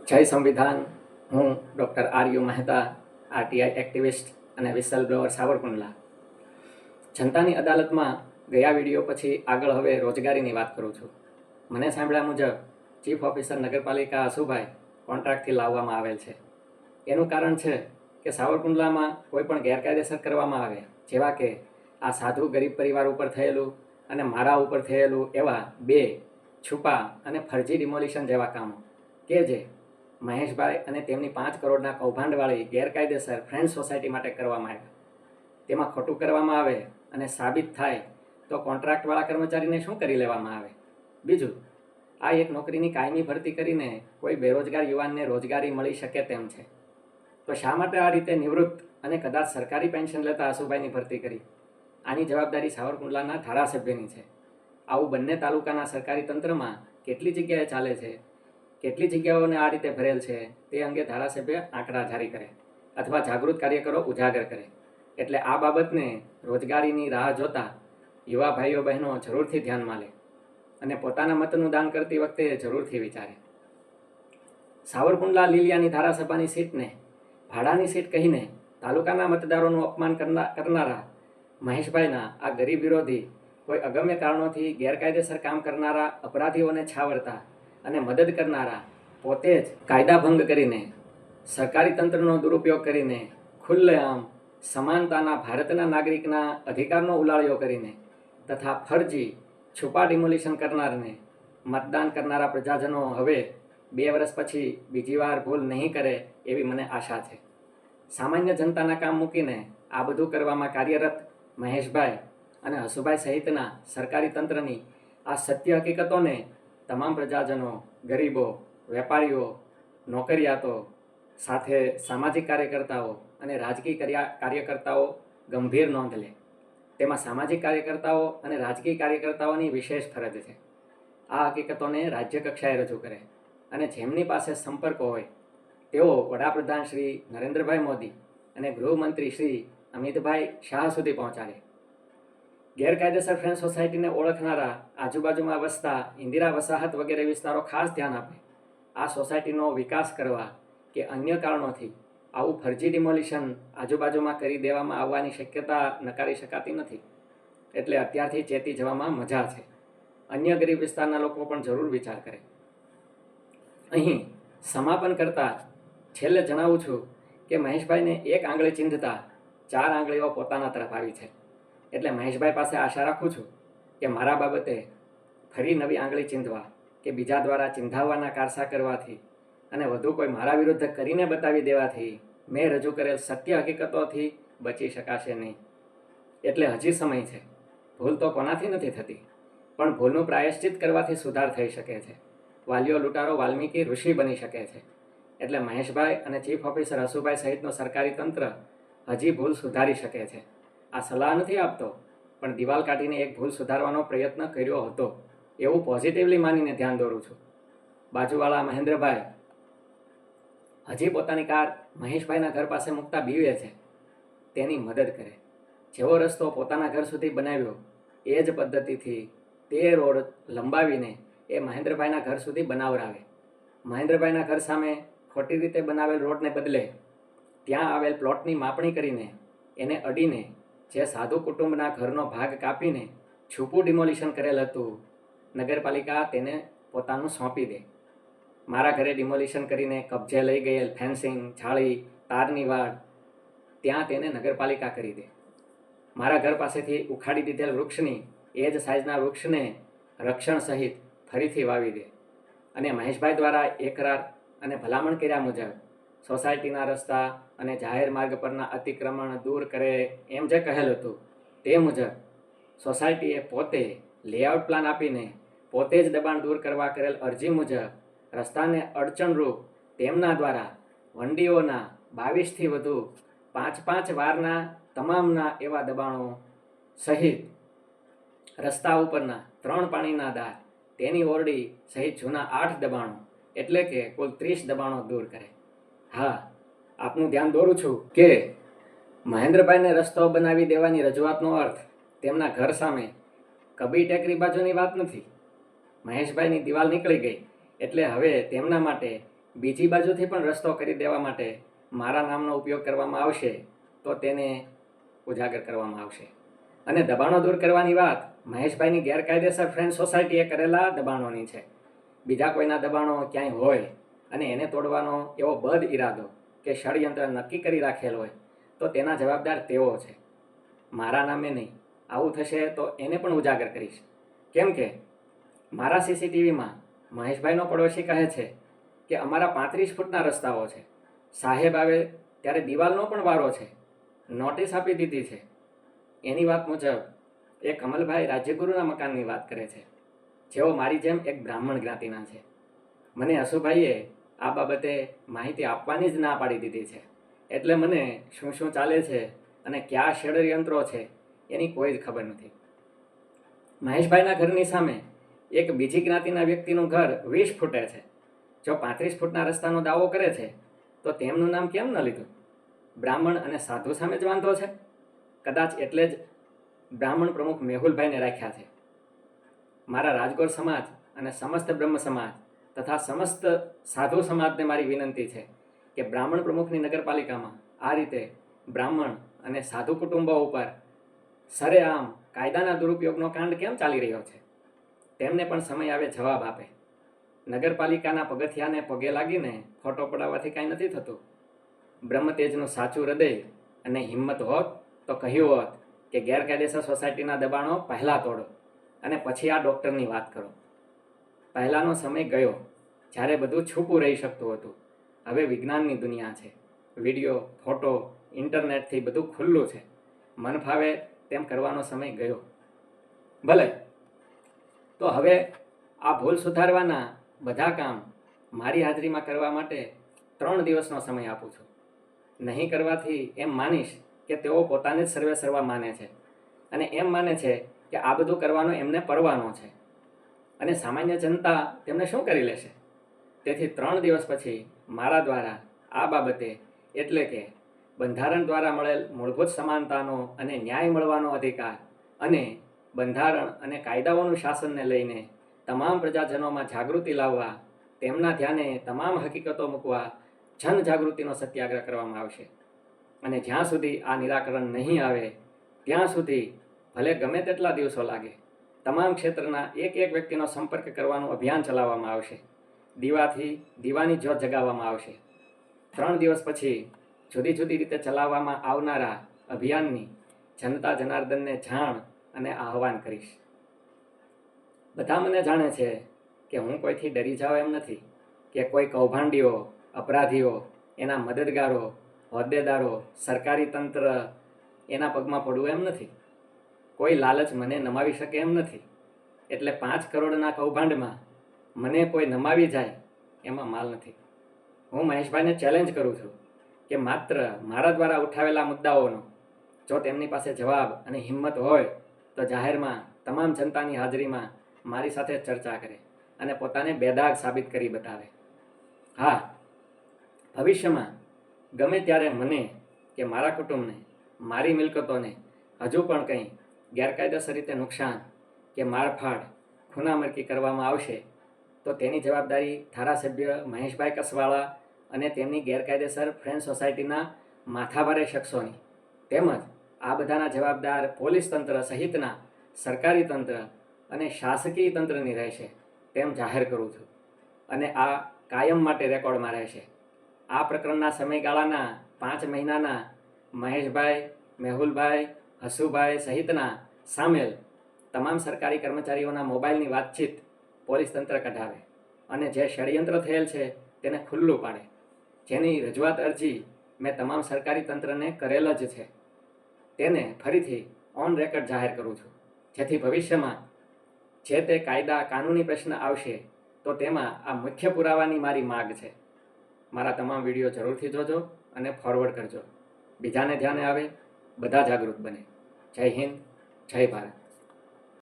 જય સંવિધાન. હું ડૉક્ટર આર.યુ. મહેતા, આરટીઆઈ એક્ટિવિસ્ટ અને વિસલ બ્લોઅર સાવરકુંડલા. જનતાની અદાલતમાં ગયા વિડીયો પછી આગળ હવે રોજગારીની વાત કરું છું. મને સાંભળ્યા મુજબ ચીફ ઓફિસર નગરપાલિકા અશુભાઈ કોન્ટ્રાક્ટથી લાવવામાં આવેલ છે. એનું કારણ છે કે સાવરકુંડલામાં કોઈ પણ ગેરકાયદેસર કરવામાં આવે, જેવા કે આ સાધુ ગરીબ પરિવાર ઉપર થયેલું અને મારા ઉપર થયેલું, એવા બે છુપા અને ફરજી ડિમોલિશન જેવા કામો કે જે મહેશભાઈ અને તેમની 5 કરોડના કૌભાંડવાળી ગેરકાયદેસર ફ્રેન્ડ સોસાયટી માટે કરવામાં આવ્યા, તેમાં ખોટું કરવામાં આવે અને સાબિત થાય તો કોન્ટ્રાક્ટવાળા કર્મચારીને શું કરી લેવામાં આવે. બીજું, આ એક નોકરીની કાયમી ભરતી કરીને કોઈ બેરોજગાર યુવાનને રોજગારી મળી શકે તેમ છે, તો શા માટે આ રીતે નિવૃત્ત અને કદાચ સરકારી પેન્શન લેતા આશુભાઈની ભરતી કરી? આની જવાબદારી સાવરકુંડલાના ધારાસભ્યની છે. આવું બંને તાલુકાના સરકારી તંત્રમાં કેટલી જગ્યાએ ચાલે છે, કેટલી જગ્યાઓને આ રીતે ભરેલ છે, તે અંગે ધારાસભ્ય આંકડા જારી કરે અથવા જાગૃત કાર્યકરો ઉજાગર કરે. એટલે આ બાબતને રોજગારીની રાહ જોતા યુવા ભાઈઓ બહેનો જરૂરથી ધ્યાનમાં લે અને પોતાના મતનું દાન કરતી વખતે જરૂરથી વિચારે. સાવરકુંડલા લીલિયાની ધારાસભાની સીટને ભાડાની સીટ કહીને તાલુકાના મતદારોનું અપમાન કરનારા મહેશભાઈના આ ગરીબ વિરોધી, કોઈ અગમ્ય કારણોથી ગેરકાયદેસર કામ કરનારા અપરાધીઓને છાવરતા અને મદદ કરનારા પોતે જ કાયદા ભંગ કરીને, સરકારી તંત્રનો દુરુપયોગ કરીને, ખુલ્લેઆમ સમાનતાના ભારતના નાગરિકના અધિકારનો ઉલાળ્યો કરીને તથા ફરજી છુપા ડિમોલિશન કરનારને મતદાન કરનારા પ્રજાજનો હવે 2 વર્ષ પછી બીજી વાર ભૂલ નહીં કરે એવી મને આશા છે. સામાન્ય જનતાના કામ મૂકીને આ બધું કરવામાં કાર્યરત મહેશભાઈ અને હસુભાઈ સહિતના સરકારી તંત્રની આ સત્ય હકીકતોને તમામ પ્રજાજનો, ગરીબો, વેપારીઓ, નોકરિયાતો સાથે સામાજિક કાર્યકર્તાઓ અને રાજકીય કાર્યકર્તાઓ ગંભીર નોંધ લે. તેમાં સામાજિક કાર્યકર્તાઓ અને રાજકીય કાર્યકર્તાઓની વિશેષ ફરજ છે. આ હકીકતોને રાજ્ય કક્ષાએ રજૂ કરે અને જેમની પાસે સંપર્કો હોય તેઓ વડાપ્રધાન શ્રી નરેન્દ્રભાઈ મોદી અને ગૃહમંત્રી શ્રી અમિતભાઈ શાહ સુધી પહોંચાડે. ગેરકાયદેસર ફ્રેન્ડ સોસાયટીને ઓળખનારા આજુબાજુમાં વસતા ઇન્દિરા વસાહત વગેરે વિસ્તારો ખાસ ધ્યાન આપે. આ સોસાયટીનો વિકાસ કરવા કે અન્ય કારણોથી આવું ફરજી ડિમોલિશન આજુબાજુમાં કરી દેવામાં આવવાની શક્યતા નકારી શકાતી નથી. એટલે અત્યારથી ચેતી જવામાં મજા છે. અન્ય ગરીબ વિસ્તારના લોકો પણ જરૂર વિચાર કરે. અહીં સમાપન કરતાં છેલ્લે જણાવું છું કે મહેશભાઈને 1 આંગળી ચીંધતા 4 આંગળીઓ પોતાના તરફ આવી છે. એટલે મહેશભાઈ પાસે આશા રાખું છું કે મારા બાબતે ફરી નવી આંગળી ચીંધવા કે બીજા દ્વારા ચીંધાવવાના કારસા કરવાથી અને વધુ કોઈ મારા વિરુદ્ધ કરીને બતાવી દેવાથી મેં રજૂ કરેલ સત્ય હકીકતોથી બચી શકાશે નહીં. એટલે હજી સમય છે. ભૂલ તો કોનાથી નથી થતી, પણ ભૂલનું પ્રાયશ્ચિત કરવાથી સુધાર થઈ શકે છે. વાલિયો લૂંટારો વાલ્મીકી ઋષિ બની શકે છે. એટલે મહેશભાઈ અને ચીફ ઓફિસર હસુભાઈ સહિતનું સરકારી તંત્ર હજી ભૂલ સુધારી શકે છે. આ સલાહ નથી આપતો, પણ દિવાલ કાઢીને એક ભૂલ સુધારવાનો પ્રયત્ન કર્યો હતો એવું પોઝિટિવલી માનીને ધ્યાન દોરું છું. બાજુવાળા મહેન્દ્રભાઈ હજી પોતાની કાર મહેશભાઈના ઘર પાસે મૂકતા બીવે છે. તેની મદદ કરે. જેવો રસ્તો પોતાના ઘર સુધી બનાવ્યો એ જ પદ્ધતિથી તે રોડ લંબાવીને એ મહેન્દ્રભાઈના ઘર સુધી બનાવરાવે. મહેન્દ્રભાઈના ઘર સામે ખોટી રીતે બનાવેલ રોડને બદલે ત્યાં આવેલ પ્લોટની માપણી કરીને એને અડીને જે સાધુ કુટુંબના ઘરનો ભાગ કાપીને છૂપું ડિમોલિશન કરેલ હતું, નગરપાલિકા તેને પોતાનું સોંપી દે. મારા ઘરે ડિમોલિશન કરીને કબજે લઈ ગયેલ ફેન્સિંગ, જાળી, તારની વાડ ત્યાં તેને નગરપાલિકા કરી દે. મારા ઘર પાસેથી ઉખાડી દીધેલ વૃક્ષની એ જ સાઇઝના વૃક્ષને રક્ષણ સહિત ફરીથી વાવી દે. અને મહેશભાઈ દ્વારા એકરાર અને ભલામણ કર્યા મુજબ સોસાયટીના રસ્તા અને જાહેર માર્ગ પરના અતિક્રમણ દૂર કરે એમ જે કહેલ હતું તે મુજબ સોસાયટીએ પોતે લેઆઉટ પ્લાન આપીને પોતે જ દબાણ દૂર કરવા કરેલ અરજી મુજબ રસ્તાને અડચણરૂપ તેમના દ્વારા વંડીઓના 22થી વધુ 5-5 વારના તમામના એવા દબાણો સહિત રસ્તા ઉપરના 3 પાણીના દાર, તેની ઓરડી સહિત જૂના 8 દબાણો એટલે કે કુલ 30 દબાણો દૂર કરે. હા, આપનું ધ્યાન દોરું છું કે મહેન્દ્રભાઈને રસ્તો બનાવી દેવાની રજૂઆતનો અર્થ તેમના ઘર સામે કબી ટેકરી બાજુની વાત નથી. મહેશભાઈની દિવાલ નીકળી ગઈ એટલે હવે તેમના માટે બીજી બાજુથી પણ રસ્તો કરી દેવા માટે મારા નામનો ઉપયોગ કરવામાં આવશે તો તેને ઉજાગર કરવામાં આવશે. અને દબાણો દૂર કરવાની વાત મહેશભાઈની ગેરકાયદેસર ફ્રેન્ડ સોસાયટીએ કરેલા દબાણોની છે. બીજા કોઈના દબાણો ક્યાંય હોય અને એને તોડવાનો એવો બદ ઈરાદો કે ષડયંત્ર નક્કી કરી રાખેલ હોય તો તેના જવાબદાર તેઓ છે, મારા નામે નહીં. આવું થશે તો એને પણ ઉજાગર કરીશ. કેમ કે મારા સીસીટીવીમાં મહેશભાઈનો પડોશી કહે છે કે અમારા 35 ફૂટના રસ્તાઓ છે, સાહેબ આવે ત્યારે દિવાલનો પણ વારો છે, નોટિસ આપી દીધી છે. એની વાત મુજબ એ કમલભાઈ રાજ્યગુરુના મકાનની વાત કરે છે, જેઓ મારી જેમ એક બ્રાહ્મણ જ્ઞાતિના છે. મને હસુભાઈએ આ બાબતે માહિતી આપવાની જ ના પાડી દીધી છે. એટલે મને શું શું ચાલે છે અને કયા ષડયંત્રો છે એની કોઈ જ ખબર નથી. મહેશભાઈના ઘરની સામે એક બીજી જ્ઞાતિના વ્યક્તિનું ઘર 20 ફૂટે છે. જો 35 ફૂટના રસ્તાનો દાવો કરે છે તો તેમનું નામ કેમ ન લીધું? બ્રાહ્મણ અને સાધુ સામે જ વાંધો છે. કદાચ એટલે જ બ્રાહ્મણ પ્રમુખ મેહુલભાઈને રાખ્યા છે. મારા રાજગોર સમાજ અને સમસ્ત બ્રહ્મ સમાજ તથા સમસ્ત સાધુ સમાજને મારી વિનંતી છે કે બ્રાહ્મણ પ્રમુખની નગરપાલિકામાં આ રીતે બ્રાહ્મણ અને સાધુ કુટુંબો ઉપર સરેઆમ કાયદાના દુરુપયોગનો કાંડ કેમ ચાલી રહ્યો છે? તેમને પણ સમય આવે જવાબ આપે. નગરપાલિકાના પગથિયાને પગે લાગીને ફોટો પડાવવાથી કાંઈ નથી થતું. બ્રહ્મતેજનું સાચું હૃદય અને હિંમત હોત તો કહ્યું હોત કે ગેરકાયદેસર સોસાયટીના દબાણો પહેલાં તોડો અને પછી આ ડૉક્ટરની વાત કરો. પહેલાંનો સમય ગયો જ્યારે બધું છૂપું રહી શકતું હતું. હવે વિજ્ઞાનની દુનિયા છે. વિડીયો, ફોટો, ઇન્ટરનેટથી બધું ખુલ્લું છે. મન ફાવે તેમ કરવાનો સમય ગયો. ભલે, તો હવે આ ભૂલ સુધારવાના બધા કામ મારી હાજરીમાં કરવા માટે 3 દિવસનો સમય આપું છું. નહીં કરવાથી એમ માનીશ કે તેઓ પોતાને જ સર્વે સર્વા માને છે અને એમ માને છે કે આ બધું કરવાનો એમને પરવાનો છે અને સામાન્ય જનતા તેમને શું કરી લેશે. તેથી 3 દિવસ પછી મારા દ્વારા આ બાબતે, એટલે કે બંધારણ દ્વારા મળેલ મૂળભૂત સમાનતાનો અને ન્યાય મળવાનો અધિકાર અને બંધારણ અને કાયદાઓનું શાસનને લઈને તમામ પ્રજાજનોમાં જાગૃતિ લાવવા, તેમના ધ્યાને તમામ હકીકતો મૂકવા જનજાગૃતિનો સત્યાગ્રહ કરવામાં આવશે. અને જ્યાં સુધી આ નિરાકરણ નહીં આવે ત્યાં સુધી ભલે ગમે તેટલા દિવસો લાગે, તમામ ક્ષેત્રના એક એક વ્યક્તિનો સંપર્ક કરવાનું અભિયાન ચલાવવામાં આવશે. દીવાથી દીવાની જ્યોત જગાવવામાં આવશે. 3 દિવસ પછી જુદી જુદી રીતે ચલાવવામાં આવનારા અભિયાનની જનતા જનાર્દનને જાણ અને આહવાન કરીશ. બધા મને જાણે છે કે હું કોઈથી ડરી જાઉં એમ નથી, કે કોઈ કૌભાંડીઓ, અપરાધીઓ, એના મદદગારો, હોદ્દેદારો, સરકારી તંત્ર એના પગમાં પડવું એમ નથી. કોઈ લાલચ મને નમાવી શકે એમ નથી. એટલે 5 કરોડના કૌભાંડમાં મને કોઈ નમાવી જાય એમાં માલ નથી. હું મહેશભાઈને ચેલેન્જ કરું છું કે માત્ર મારા દ્વારા ઉઠાવેલા મુદ્દાઓનો જો તેમની પાસે જવાબ અને હિંમત હોય તો જાહેરમાં તમામ જનતાની હાજરીમાં મારી સાથે ચર્ચા કરે અને પોતાને બેદાગ સાબિત કરી બતાવે. હા, ભવિષ્યમાં ગમે ત્યારે મને કે મારા કુટુંબને, મારી મિલકતોને હજુ પણ કંઈ ગેરકાયદેસર રીતે નુકસાન કે મારફાડ, ખૂનામરકી કરવામાં આવશે તો તેની જવાબદારી ધારાસભ્ય મહેશભાઈ કસવાળા અને તેમની ગેરકાયદેસર ફ્રેન્ડ સોસાયટીના માથાભારે શખ્સોની, તેમજ આ બધાના જવાબદાર પોલીસ તંત્ર સહિતના સરકારી તંત્ર અને શાસકીય તંત્રની રહેશે તેમ જાહેર કરું છું. અને આ કાયમ માટે રેકોર્ડમાં રહેશે. આ પ્રકરણના સમયગાળાના 5 મહિનાના મહેશભાઈ, મેહુલભાઈ, હસુભાઈ સહિતના સામેલ તમામ સરકારી કર્મચારીઓના મોબાઈલની વાતચીત પોલીસ તંત્ર કઢાવે અને જે ષડયંત્ર થયેલ છે તેને ખુલ્લું પાડે. જેની રજૂઆત અરજી મેં તમામ સરકારી તંત્રને કરેલ જ છે તેને ફરીથી ઓન રેકોર્ડ જાહેર કરું છું, જેથી ભવિષ્યમાં જે તે કાયદા કાનૂની પ્રશ્ન આવશે તો તેમાં આ મુખ્ય પુરાવાની મારી માગ છે. મારા તમામ વિડીયો જરૂરથી જોજો અને ફોરવર્ડ કરજો. બીજાને ધ્યાને આવે, બધા જાગૃત બને. જય હિન્દ, જય ભારત.